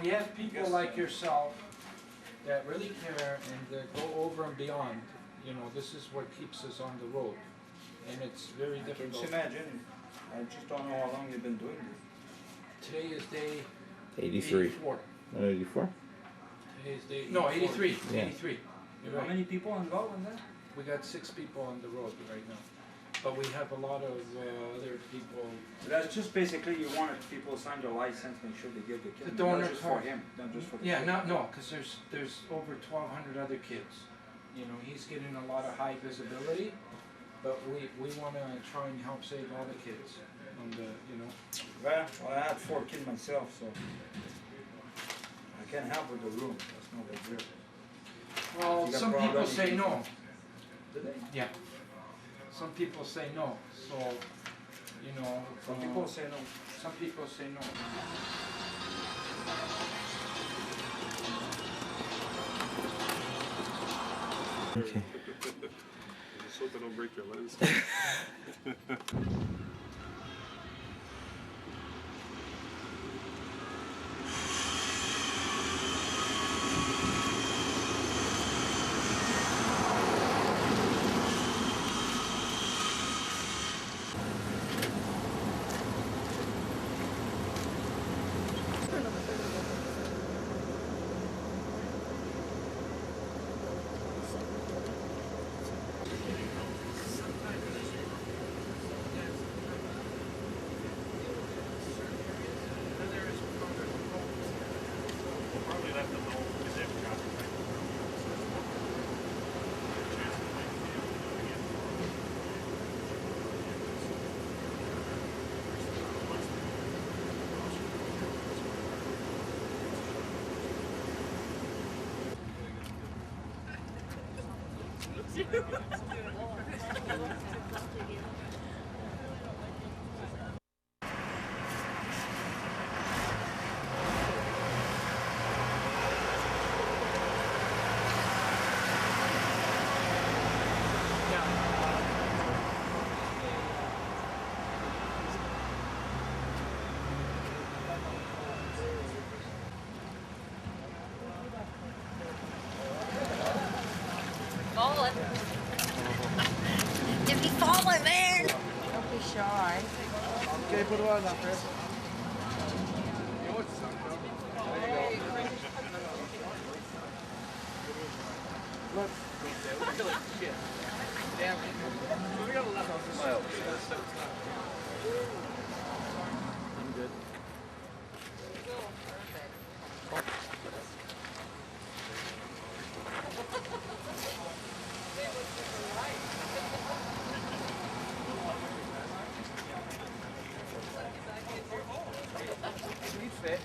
we have people like yourself that really care and that go over and beyond. You know, this is what keeps us on the road, and it's very difficult. Can you imagine? I just don't know how long you've been doing this. Today is day 83. 84. 84? Today is day, no, 83. Yeah. 83. You're How right. many people involved in that? We got 6 people on the road right now, but we have a lot of other people. So that's just basically you wanted people to sign their license, make sure they get the kid. The donor not just card. for him, not just for the Yeah, kid. no, because there's over 1,200 other kids. You know, he's getting a lot of high visibility, but we want to try and help save all the kids. And you know. Well, I had 4 kids myself, so I can help with the room. That's no big deal. Well, You got some people problems? say no. Did they? Yeah. Some people say no. So, you know. Some people say no. Some people say no. Okay. Just hope I don't break your lens. Falling. If you falling, man. Don't be shy. Okay, put it on now, Chris. Look. I'm good. Fit.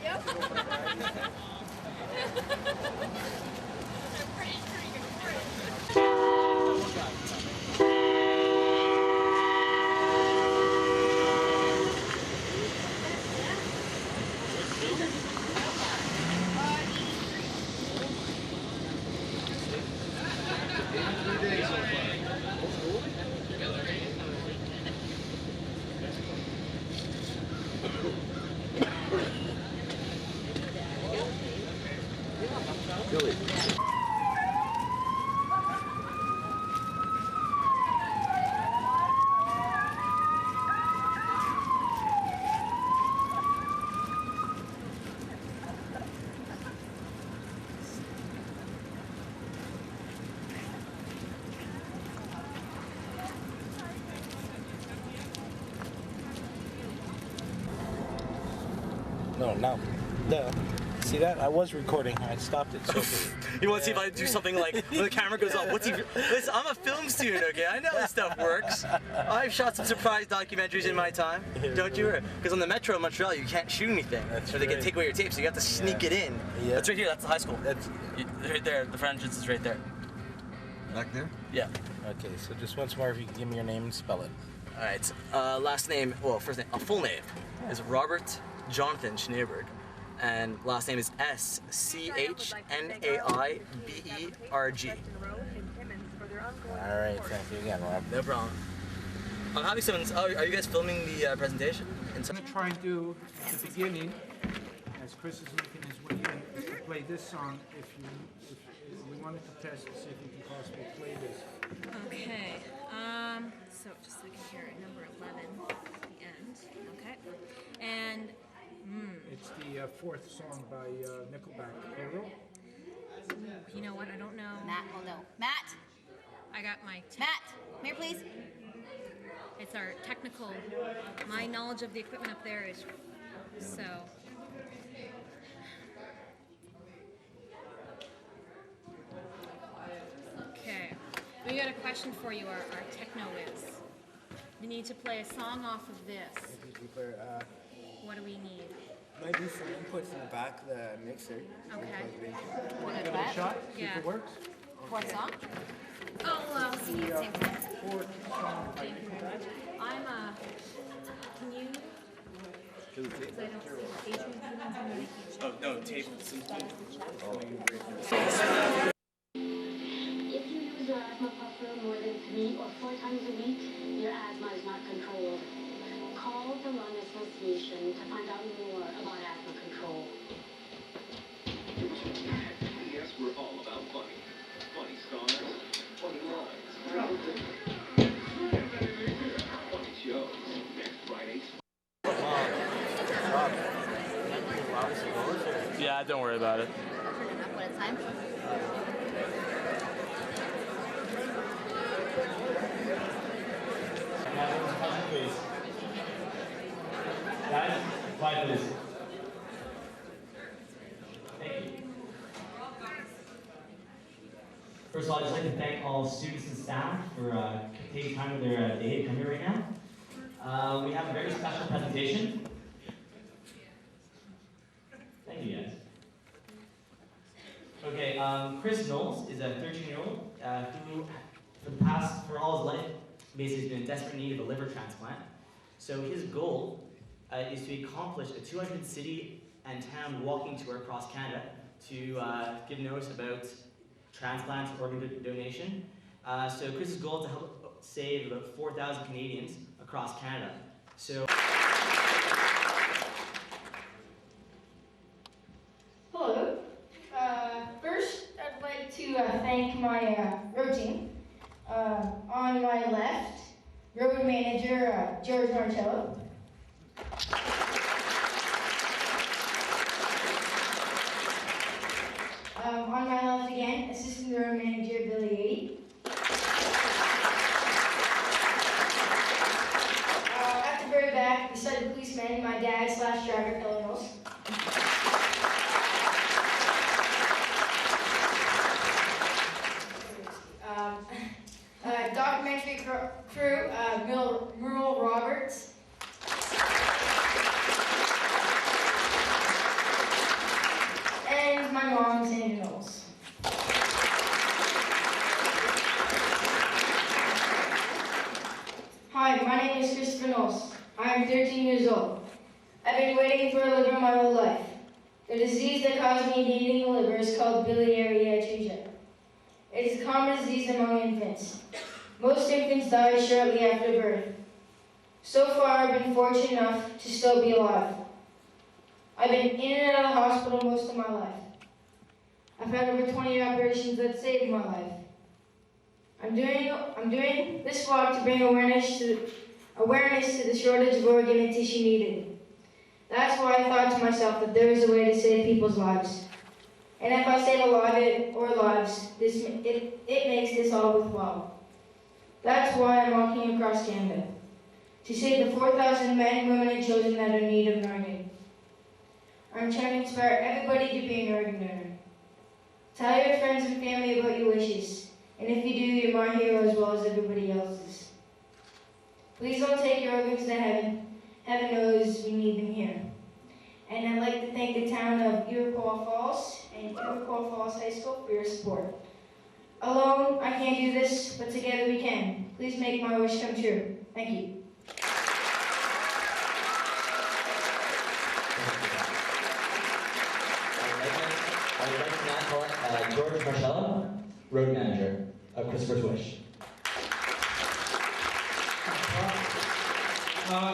Yep. Billy. No, no. Duh. See that? I was recording. I stopped it. So You want to see if I do something like when the camera goes off? Listen, I'm a film student, okay? I know this stuff works. I've shot some surprise documentaries in my time. Don't you? Because on the metro in Montreal, you can't shoot anything, or they can take away your tape, so you have to sneak it in. Yeah. That's right here. That's the high school. That's Right there. The front entrance is right there. back there? Yeah. Okay, so just once more, if you can give me your name and spell it. All right. Last name, well, first name, full name is Robert Jonathan Schneeberg, and last name is Schneeberg. All right, thank you again, Rob. No problem. I'm having some. Oh, are you guys filming the presentation? I'm going to try and do the beginning as Chris is making his play this song if we wanted to test to see if you can possibly play this. Okay. So just so I can hear it, number 11 at the end. Okay. And It's the fourth song by Nickelback, Hero. you know what? I don't know. Matt will know. Matt! I got my. Matt! Come here, please. It's our technical. My knowledge of the equipment up there is so. Okay. We got a question for you, our techno whiz. We need to play a song off of this. What do we need? Might be some inputs in the back of the mixer. Okay. What Give it a shot, see if Yeah. it works. What song? Oh, Sing it, sing it. Fourth song by Nickelback. I'm can you? Because I don't see Adrian. Oh no, tape. If you use your asthma puffer more than 3 or 4 times a week, your asthma is not controlled. Call the Lung Association to find out more about asthma control. Yes, we're all about funny. Funny stars, funny lines. Funny shows. Next Friday. Yeah, don't worry about it. Turn it up when it's time. Please. Guys, quiet please. Thank you. First of all, I'd just like to thank all students and staff for taking time of their day to come here right now. We have a very special presentation. Thank you guys. Okay, Chris Knowles is a 13-year-old who, for all his life, basically has been in desperate need of a liver transplant. So his goal is to accomplish a 200-city and town walking tour across Canada to give notice about transplants, organ donation. So Chris's goal is to help save about 4,000 Canadians across Canada. So. Hello. First, I'd like to thank my road team. On my left, road manager George Martello. On my left again, assistant road manager Biliary. At the very back, beside the policeman, my dad / driver Kristopher Knowles. Documentary crew, Merle Roberts. And my mom, Sandra Knowles. Hi, my name is Kristopher Knowles. I am 13 years old. I've been waiting for a liver my whole life. The disease that caused me needing a liver is called Biliary Atresia. It is a common disease among infants. Most infants die shortly after birth. So far, I've been fortunate enough to still be alive. I've been in and out of the hospital most of my life. I've had over 20 operations that saved my life. I'm doing this vlog to bring awareness to the shortage of organ and tissue needed. That's why I thought to myself that there is a way to save people's lives. And if I save a life or lives, it makes this all worthwhile. That's why I'm walking across Canada, to save the 4,000 men, women, and children that are in need of an organ. I'm trying to inspire everybody to be an organ donor. Tell your friends and family about your wishes, and if you do, you're my hero as well as everybody else's. Please don't take your organs to heaven. Heaven knows we need them here. And I'd like to thank the town of Iroquois Falls and Iroquois Falls High School for your support. Alone, I can't do this, but together we can. Please make my wish come true. Thank you. I would like to now call George Martello, road manager of Kristophers Wish.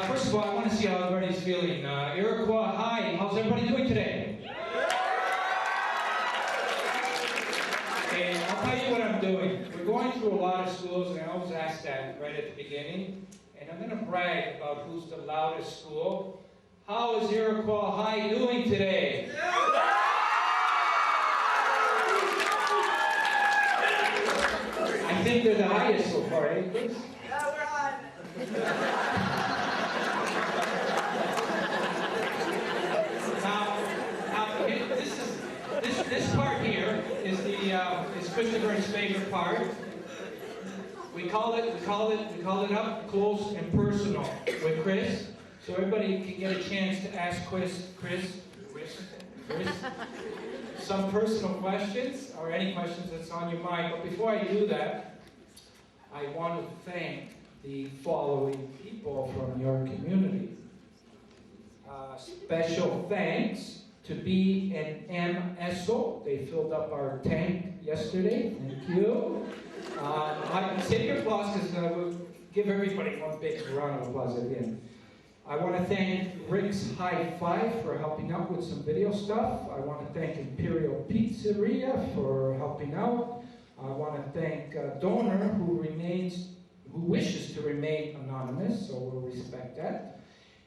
First of all, I want to see how everybody's feeling. Iroquois, hi, how's everybody doing today? doing? We're going through a lot of schools, and I always ask that right at the beginning. And I'm going to brag about who's the loudest school. How is Iroquois High doing today? I think they're the highest so far, eh, Chris? Yeah, we're hot. This part here is is Christopher's favorite part. We call it up close and personal with Chris, so everybody can get a chance to ask Chris some personal questions or any questions that's on your mind. But before I do that, I want to thank the following people from your community. Special thanks to B and M Esso. They filled up our tank yesterday. Thank you. I take your applause because we'll give everybody one big round of applause at the end. I want to thank Rick's High Five for helping out with some video stuff. I want to thank Imperial Pizzeria for helping out. I want to thank Donor who wishes to remain anonymous, so we'll respect that.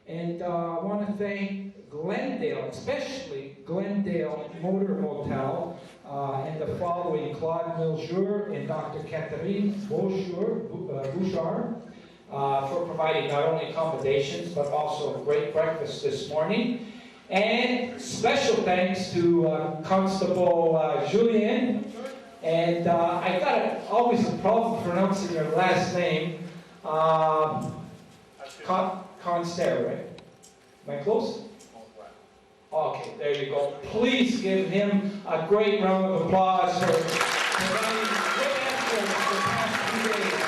And I want to thank Glendale, especially Glendale Motor Hotel, and the following Claude Miljour and Dr. Catherine Bouchard for providing not only accommodations but also a great breakfast this morning. And special thanks to Constable Julien. And I got always a problem pronouncing your last name. Conster, right? Am I close? Okay, there you go. Please give him a great round of applause for providing great efforts for the past 2 days.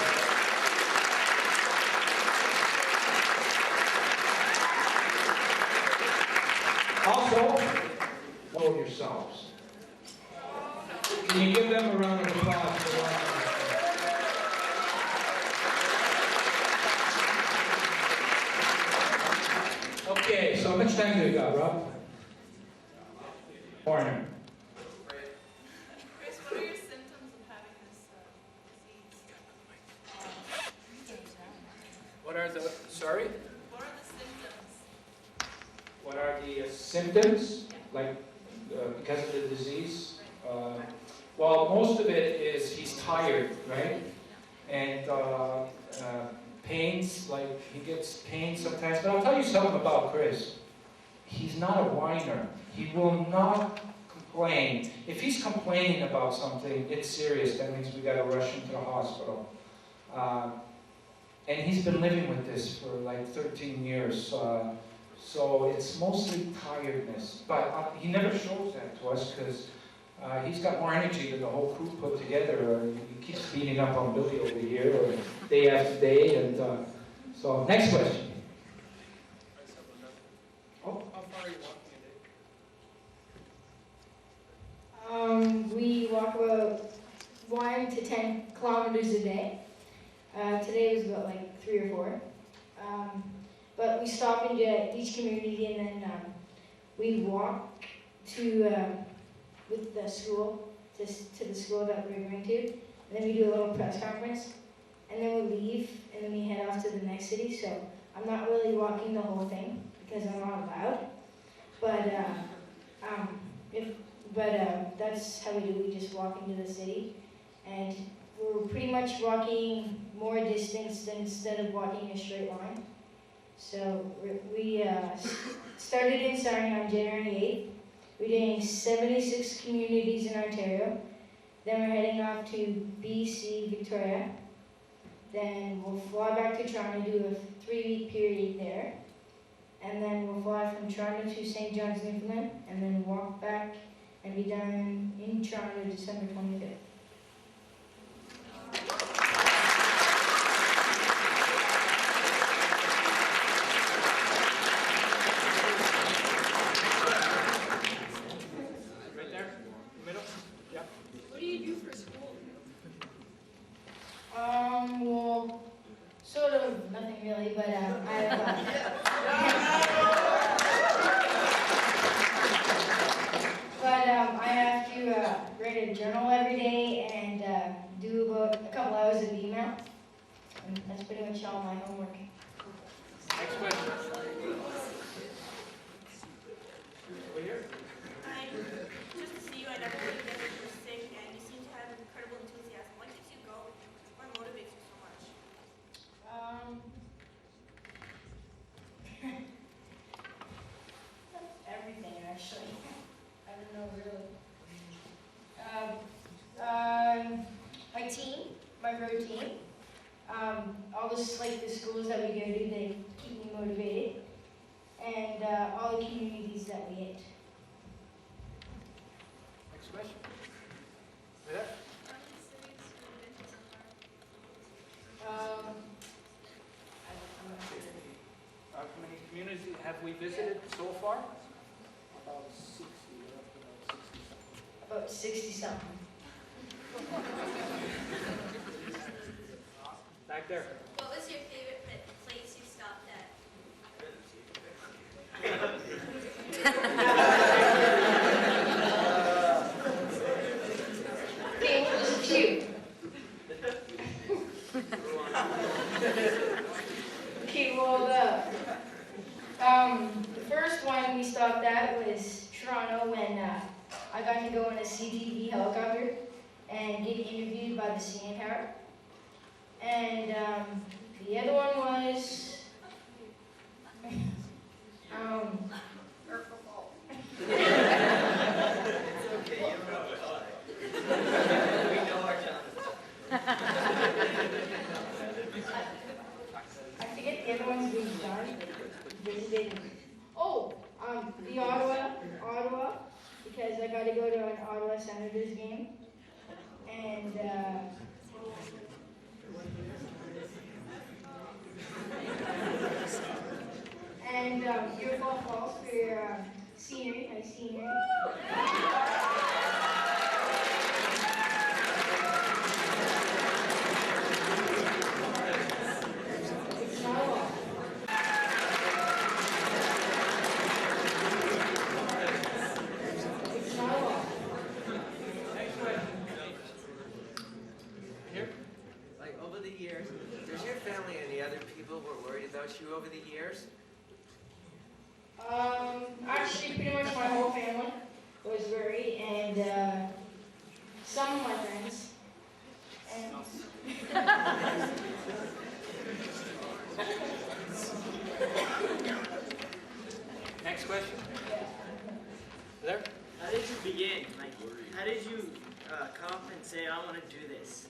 Also, know yourselves. Can you give them a round of applause for that? Okay, so how much time do we got, Rob? Morning. Chris, what are your symptoms of having this disease? What are the, sorry? What are the symptoms? What are the symptoms? Like, because of the disease? Well, most of it is he's tired, right? And pains, like he gets pain sometimes. But I'll tell you something about Chris. He's not a whiner. He will not complain. If he's complaining about something, it's serious. That means we got to rush him to the hospital. And he's been living with this for like 13 years. So it's mostly tiredness. But he never shows that to us because he's got more energy than the whole crew put together. He keeps beating up on Billy over here, or day after day. And so, next question. Oh. How far are you walking a day? We walk about 1 to 10 kilometers a day. Today was about like 3 or 4. But we stop into each community and then we walk to with the school to the school that we're going to. And then we do a little press conference. And then we leave and then we head off to the next city. So I'm not really walking the whole thing because I'm not allowed. But that's how we do. We just walk into the city, and we're pretty much walking more distance than instead of walking a straight line. So we started in Sarnia on January 8th. We're doing 76 communities in Ontario. Then we're heading off to BC, Victoria. Then we'll fly back to Toronto, do a 3-week period there. And then we'll fly from Toronto to St. John's, Newfoundland, and then walk back and be done in Toronto December 25th. Right there? Middle? Yeah. What do you do for school? Well, sort of nothing really, but I have to write a journal every day And that's pretty much all my homework. Next question. Over here. Hi. Just to see you, I never believed that you were sick, and you seem to have incredible enthusiasm. What keeps you going? What motivates you so much? Everything, actually. I don't know, really. My team, my routine, all the schools that we go to, they keep me motivated, and all the communities that we hit. Next question. Yeah. I'm not sure. How many communities have we visited so far? About 60. We're up to about 60 something. About 60 something. Back there. What was your favorite place you stopped at? Okay, well, there's a few. Okay, well, the first one we stopped at was Toronto when I got to go on a CTV helicopter and get interviewed by the CN Tower. And the other one was I forget the other ones we've done. Visited. Oh, the Ottawa, because I got to go to an Ottawa Senators game, and Iroquois Falls for scenery, nice scenery. It's not a lot. It's not a lot. Next question. Here. Like over the years, does your family and the other people were worried about you over the years? Actually, pretty much my whole family was worried, and some of my friends. And Next question. There. How did you begin? Like, how did you come up and say, I want to do this?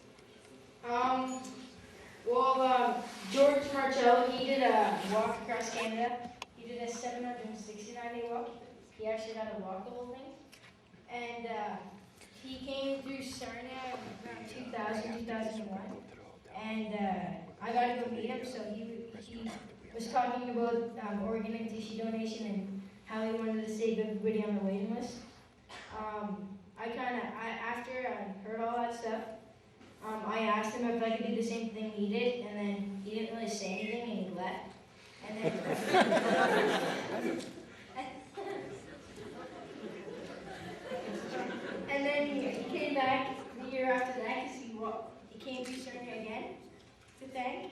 Well, George Marcello, he did a walk across Canada. He did a 769-day walk. He actually got to walk the whole thing. And he came through Sarnia around 2000, 2001. And I got to go meet him, so he was talking about organ and tissue donation and how he wanted to save everybody on the waiting list. After I heard all that stuff, I asked him if I could do the same thing he did, and then he didn't really say anything, and he left. And then, and then he came back the year after that because he came to Sarnia again to thank.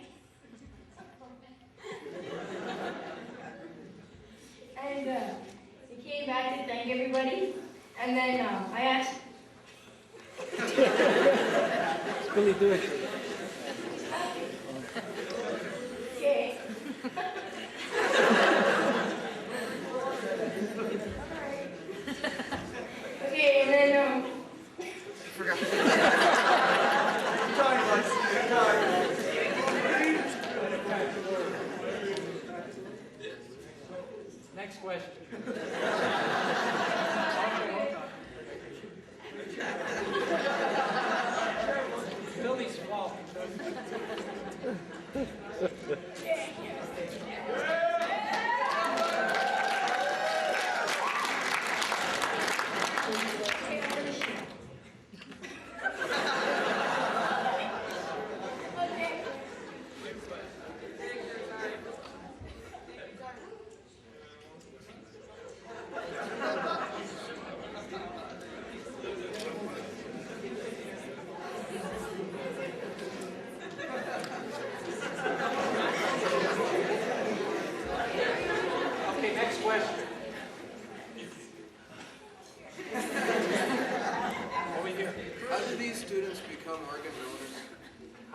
And he came back to thank everybody, and then I asked. Billy, do it. Okay. Okay, and then Forgot. Next question. Billy's fault.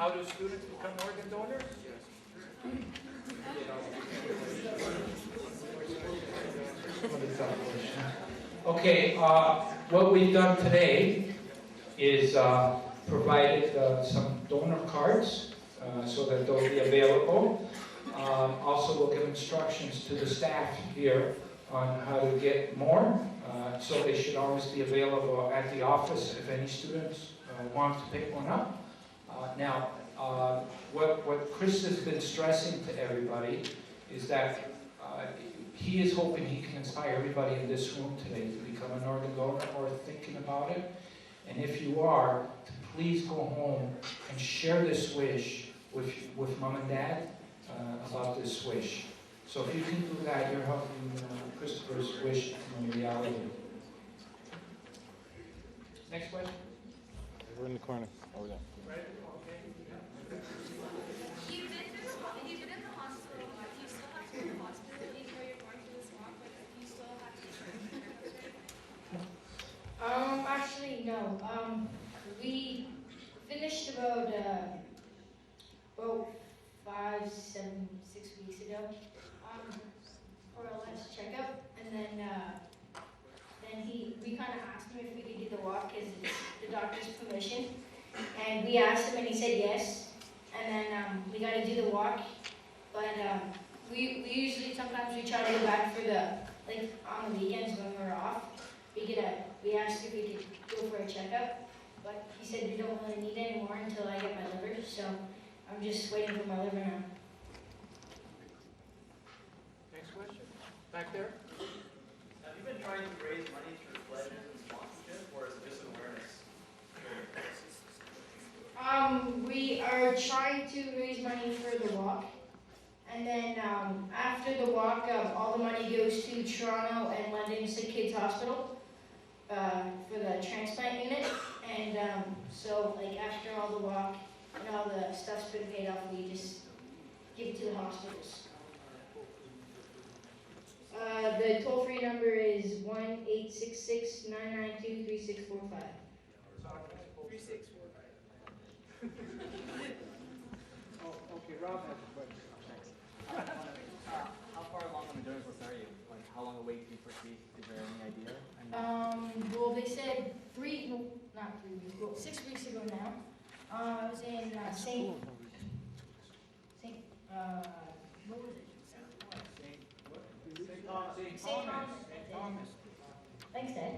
How do students become organ donors? Okay, what we've done today is provided some donor cards so that they'll be available. Also, we'll give instructions to the staff here on how to get more. So they should always be available at the office if any students want to pick one up. Now, what Chris has been stressing to everybody is that he is hoping he can inspire everybody in this room today to become an organ donor or thinking about it. And if you are, to please go home and share this wish with mom and dad about this wish. So if you can do that, you're helping Kristophers Wish become a reality. Next question. We're in the corner. Over there. Right? You've been in the hospital. Do you still have to go to the hospital even though you're going through this walk? Like, do you still have to Actually, no. We finished about 5, 7, 6 weeks ago for a last checkup, and then we kind of asked him if we could do the walk because it's the doctor's permission, and we asked him and he said yes, and then we got to do the walk, but we usually sometimes we try to go back for the on the weekends when we're off. We asked if we could go for a checkup, but he said we don't really need any more until I get my liver, so I'm just waiting for my liver now. Next question. Back there. Have you been trying to raise money through pledges and sponsorship, or is it just an awareness? We are trying to raise money for the walk, and then after the walk, all the money goes to Toronto and London Sick Kids Hospital for the transplant unit, and so after all the walk and all the stuff's been paid off, we just give it to the hospitals. The toll-free number is 1-866-992-3645. 3645. Oh, okay, Rob has a question. How far along on the donors list are you? Like, how long away do you foresee? Is there any idea? Well, they said 6 weeks ago now. I was in what was it? St. Thomas. Thanks, Dad.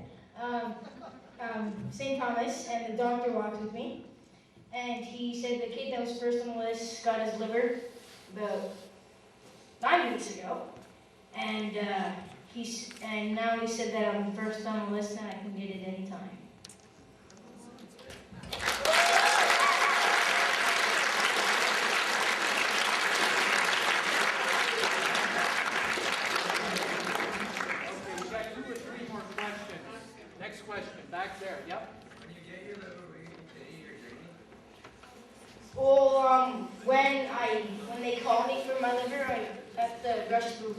St. Thomas, and the doctor walked with me, and he said the kid that was first on the list got his liver about 9 weeks ago, and now he said that I'm first on the list and I can get it anytime. Back there, yep. When you get your liver, will you continue your journey? Well, when they call me for my liver, I have to rush to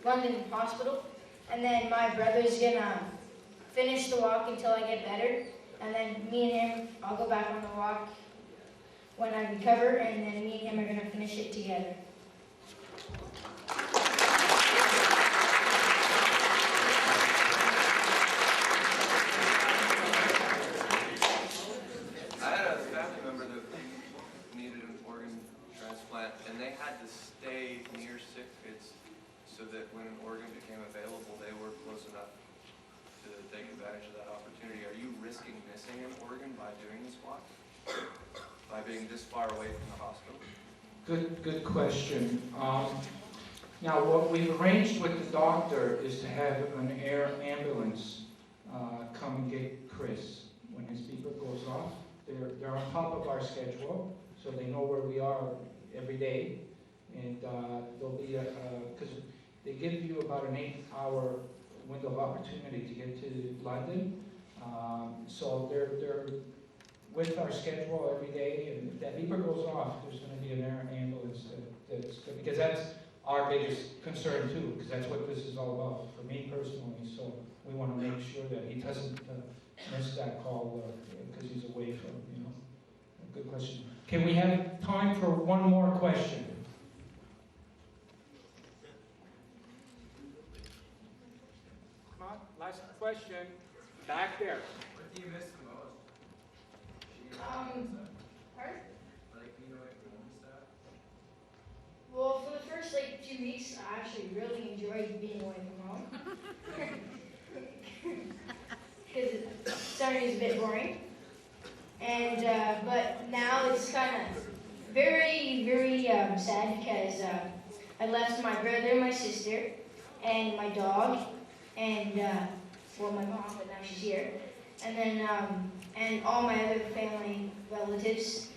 London Hospital, and then my brother's gonna finish the walk until I get better, and then me and him, I'll go back on the walk when I recover, and then me and him are gonna finish it together. I had a family member that needed an organ transplant, and they had to stay near sick kids so that when an organ became available, they were close enough to take advantage of that opportunity. Are you risking missing an organ by doing this walk? By being this far away from the hospital? Good question. Now, what we've arranged with the doctor is to have an air ambulance come and get Chris when his beeper goes off. They're on top of our schedule, so they know where we are every day, and there'll be because they give you about an 8-hour window of opportunity to get to London. So they're with our schedule every day, and if that beeper goes off, there's going to be an air ambulance because that's our biggest concern too, because that's what this is all about for me personally. So we want to make sure that he doesn't miss that call because he's away from Good question. Can we have time for one more question? Come on, last question. Back there. What do you miss the most? Pardon? Like being away from home and stuff? Well, for the first 2 weeks, I actually really enjoyed being away from home. Because Saturday is a bit boring. And, but now it's kind of very, very sad because I left my brother, my sister, and my dog, and, well, my mom, but now she's here. And then, and all my other family relatives.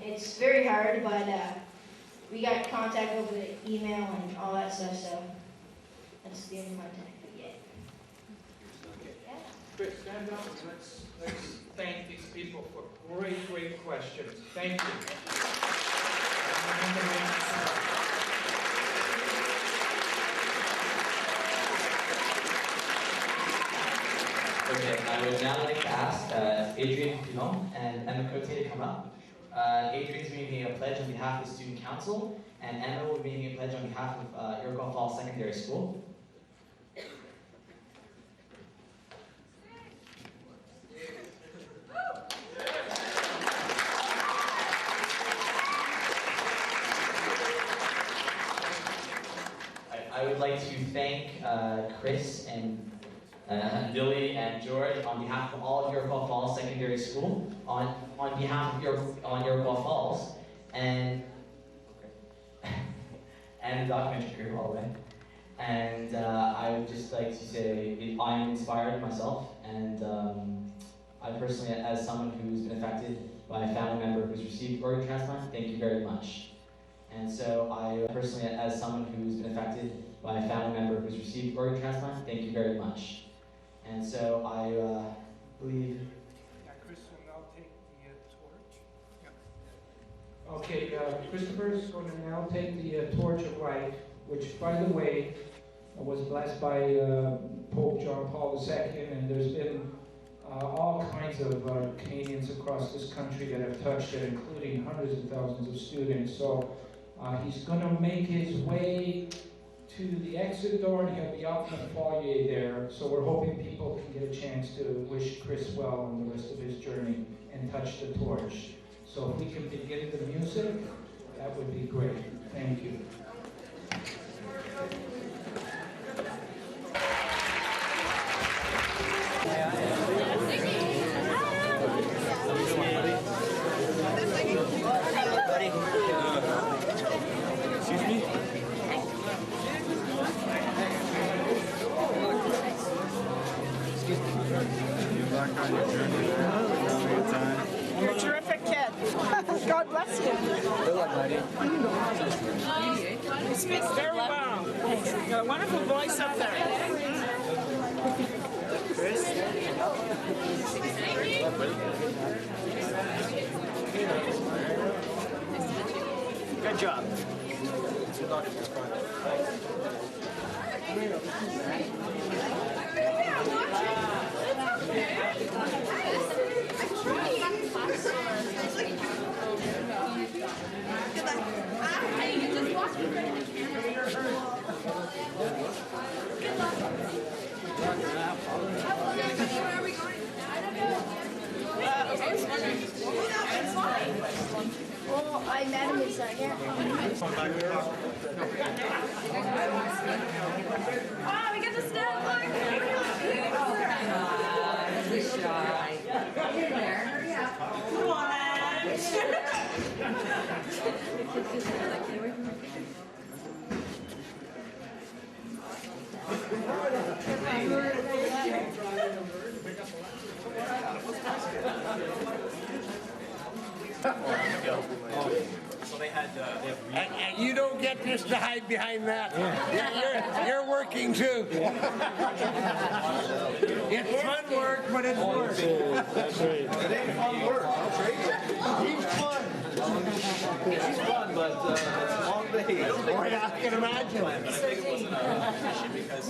It's very hard, but we got contact over the email and all that stuff, so that's the only contact we get. Yeah. Chris, stand up and let's thank these people for great, great questions. Thank you. Okay, I would now like to ask Adrian Pilon and Emma Cote to come up. Adrian is making a pledge on behalf of the Student Council, and Emma will be making a pledge on behalf of Iroquois Falls Secondary School. I would like to thank Chris and Billy and George on behalf of all of Iroquois Falls Secondary School, on behalf of Iroquois Falls, and the documentary crew all the way. And I would just like to say I am inspired myself, and I personally, as someone who's been affected by a family member who's received organ transplant, thank you very much. And so I personally, as someone who's been affected by a family member who's received organ transplant, thank you very much. And so I believe. Chris will now take the torch. Okay, Christopher is going to now take the torch of life, which, by the way, was blessed by Pope John Paul II, and there's been all kinds of Canadians across this country that have touched it, including hundreds of thousands of students. So he's going to make his way to the exit door, and he'll be out in the foyer there. So we're hoping people can get a chance to wish Chris well on the rest of his journey and touch the torch. So if we can begin the music, that would be great. Thank you. Excuse me? You're a terrific kid. God bless you. Good luck, lady. You speak very well. You got a wonderful voice up there. Chris? Good job. Well, I met him inside here. Oh, we get to stand like. Shy. Get in there. Hurry up. Come on, So they had. And you don't get just to hide behind that. You're working too. It's fun work, but it's work. That's right. It ain't fun work. He's fun. It's fun, but it's long days. Oh, yeah, I can imagine. But I think it wasn't an issue because.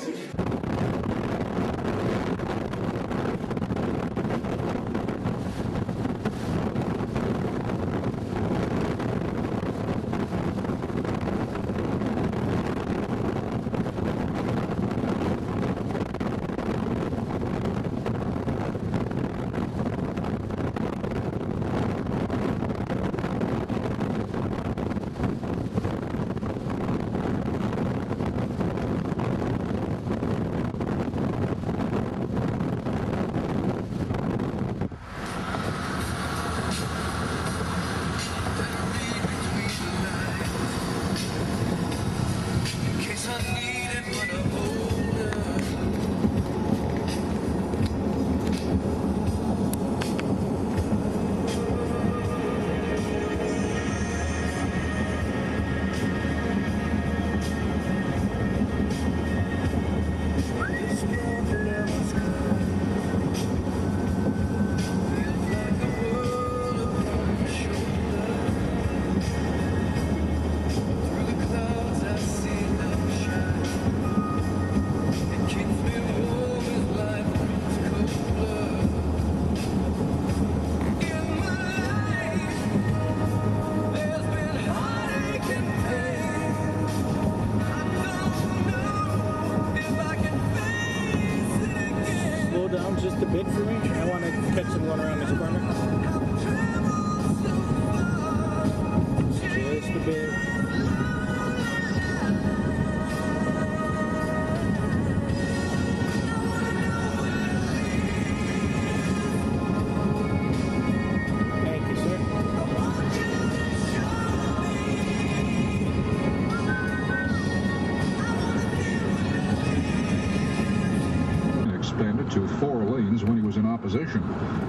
limited to 4 lanes when he was in opposition.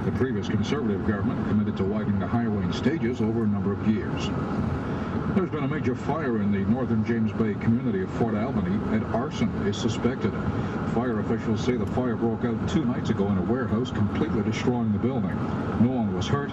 The previous Conservative government committed to widening the highway in stages over a number of years. There's been a major fire in the northern James Bay community of Fort Albany, and arson is suspected. Fire officials say the fire broke out 2 nights ago in a warehouse, completely destroying the building. No one was hurt,